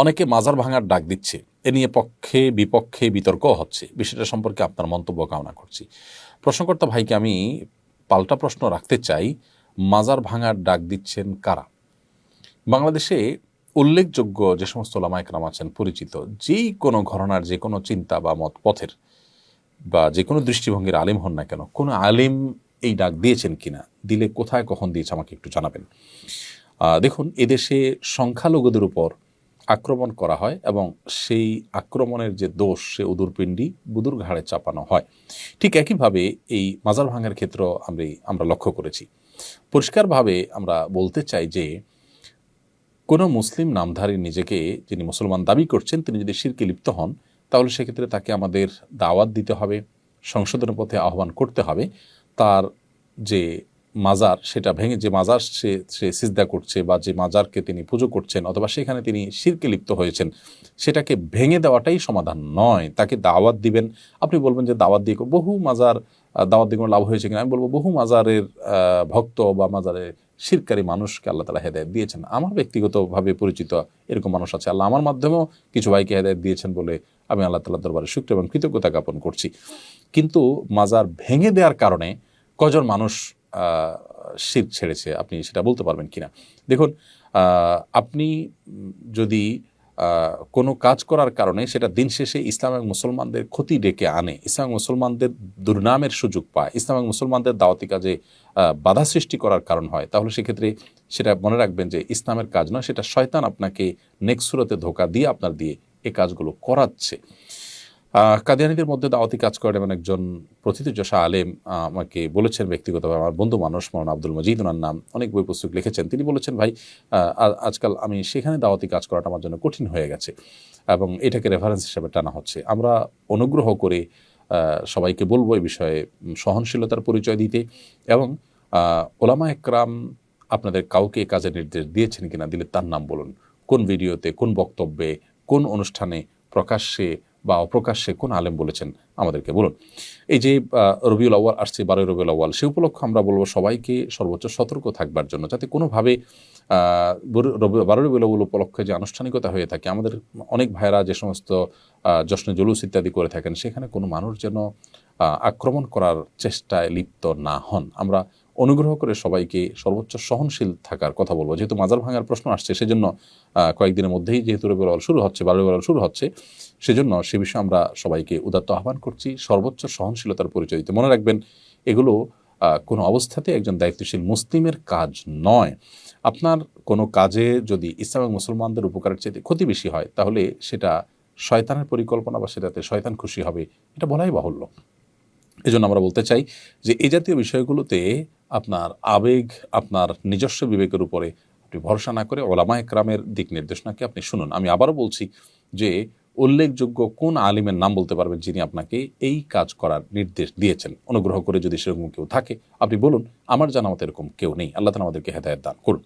অনেকে মাজার ভাঙার ডাক দিচ্ছে, এ নিয়ে পক্ষে বিপক্ষে বিতর্ক হচ্ছে। বিষয়টা সম্পর্কে আপনার মন্তব্য কামনা করছি। প্রশ্নকর্তা ভাইকে আমি পাল্টা প্রশ্ন রাখতে চাই, মাজার ভাঙার ডাক দিচ্ছেন কারা? বাংলাদেশে উল্লেখযোগ্য যে সমস্ত ওলামা একরাম আছেন, পরিচিত, যেই কোনো ঘরানার যে কোনো চিন্তা বা মত পথের বা যে কোনো দৃষ্টিভঙ্গির আলিম হন না কেন, কোনো আলিম এই ডাক দিয়েছেন কিনা, দিলে কোথায় কখন দিয়েছে আমাকে একটু জানাবেন। দেখুন, এদেশে সংখ্যালঘুদের উপর আক্রমণ করা হয় এবং সেই আক্রমণের যে দোষ, সে উদুরপিণ্ডি বুদুর ঘাড়ে চাপানো হয়। ঠিক একইভাবে এই মাজার ভাঙার ক্ষেত্র আমরা লক্ষ্য করেছি। পরিষ্কারভাবে আমরা বলতে চাই যে কোনো মুসলিম নামধারী নিজেকে, যিনি মুসলমান দাবি করছেন, তিনি যদি শিরকে লিপ্ত হন, তাহলে সেক্ষেত্রে তাকে আমাদের দাওয়াত দিতে হবে, সংশোধনের পথে আহ্বান করতে হবে। তার যে মাজার, সেটা ভেঙে, যে মাজার সে সিজদা করছে বা যে মাজারকে তিনি পুজো করছেন অথবা সেখানে তিনি শিরকে লিপ্ত হয়েছেন, সেটাকে ভেঙে দেওয়াটাই সমাধান নয়। তাকে দাওয়াত দিবেন। আপনি বলবেন যে দাওয়াত দিয়ে বহু মাজার, দাওয়াত দিয়ে কোনো লাভ হয়েছে কিনা, আমি বলবো বহু মাজারের ভক্ত বা মাজারের শিরকারী মানুষকে আল্লাহ তাআলা হেদায়েত দিয়েছেন। আমার ব্যক্তিগতভাবে পরিচিত এরকম মানুষ আছে। আল্লাহ আমার মাধ্যমেও কিছু ভাইকে হেদায়েত দিয়েছেন বলে আমি আল্লাহ তাআলার দরবারে শুকর এবং কৃতজ্ঞতা জ্ঞাপন করছি। কিন্তু মাজার ভেঙে দেওয়ার কারণে কজন মানুষ শিরক ছেড়েছে, আপনি সেটা বলতে পারবেন কিনা? দেখুন, আপনি যদি কোনো কাজ করার কারণে সেটা দিন শেষে ইসলাম এবং মুসলমানদের ক্ষতি ডেকে আনে, ইসলাম এবং মুসলমানদের দুর্নামের সুযোগ পায়, ইসলাম এবং মুসলমানদের দাওয়াতি কাজে বাধা সৃষ্টি করার কারণ হয়, তাহলে সেক্ষেত্রে সেটা মনে রাখবেন যে ইসলামের কাজ নয়, সেটা শয়তান আপনাকে নেক্সট সুরতে ধোঁকা দিয়ে আপনার দিয়ে এই কাজগুলো করাচ্ছে। কাদিয়ানীদের মধ্যে দাওয়াতি কাজ করেন এমন একজন প্রথিতযশা আলেম আমাকে বলেছেন ব্যক্তিগতভাবে, আমার বন্ধু মানুষ, মৌলানা আব্দুল মজিদ, ওনার নাম, অনেক বই পুস্তক লিখেছেন। তিনি বলেছেন, ভাই, আজকাল আমি সেখানে দাওয়াতি কাজ করাটা আমার জন্য কঠিন হয়ে গেছে এবং এটাকে রেফারেন্স হিসেবে টানা হচ্ছে। আমরা অনুগ্রহ করে সবাইকে বলবো এই বিষয়ে সহনশীলতার পরিচয় দিতে এবং ওলামা একরাম আপনাদের কাউকে কাজের নির্দেশ দিয়েছেন কিনা, দিলে তার নাম বলুন। কোন ভিডিওতে, কোন বক্তব্যে, কোন অনুষ্ঠানে, প্রকাশ্যে বা অপ্রকাশ্যে কোন আলেম বলেছেন আমাদেরকে বলুন। এই যে রবিউল আউয়াল আসছে, 12 রবিউল আউয়াল, সে উপলক্ষে আমরা বলবো সবাইকে সর্বোচ্চ সতর্ক থাকবার জন্য, যাতে কোনোভাবে 12 রবিউল আউয়াল উপলক্ষে যে আনুষ্ঠানিকতা হয়ে থাকে, আমাদের অনেক ভাইয়েরা যে সমস্ত জশ্নে জুলুস ইত্যাদি করে থাকেন, সেখানে কোনো মানুষ যেন আক্রমণ করার চেষ্টায় লিপ্ত না হন। আমরা অনুগ্রহ করে সবাইকে সর্বোচ্চ সহনশীল থাকার কথা বলবো। যেহেতু মাজার ভাঙার প্রশ্ন আসছে, সেজন্য কয়েকদিনের মধ্যেই যেহেতু রবিউল আউয়াল শুরু হচ্ছে, 12 রবিউল আউয়াল শুরু হচ্ছে, সেজন্য সে বিষয়ে আমরা সবাইকে উদাত্ত আহ্বান করছি সর্বোচ্চ সহনশীলতার পরিচয় দিতে। মনে রাখবেন, এগুলো কোনো অবস্থাতে একজন দায়িত্বশীল মুসলিমের কাজ নয়। আপনার কোনো কাজে যদি ইসলাম এবং মুসলমানদের উপকারের চাইতে ক্ষতি বেশি হয়, তাহলে সেটা শয়তানের পরিকল্পনা বা সেটাতে শয়তান খুশি হবে, এটা বলাই বাহুল্য। এজন্য আমরা বলতে চাই যে এই জাতীয় বিষয়গুলোতে আপনার আবেগ, আপনার নিজস্ব বিবেকের উপরে আপনি ভরসা না করে ওলামা একরামের দিক নির্দেশনাকে আপনি শুনুন। আমি আবারও বলছি যে উল্লেখযোগ্য কোন আলিমের নাম বলতে পারবেন যিনি আপনাকে এই কাজ করার নির্দেশ দিয়েছেন? অনুগ্রহ করে যদি সেরকম কেউ থাকে আপনি বলুন। আমার জানা মতো এরকম কেউ নেই। আল্লাহ তাআলা আমাদেরকে হেদায়েত দান করুন।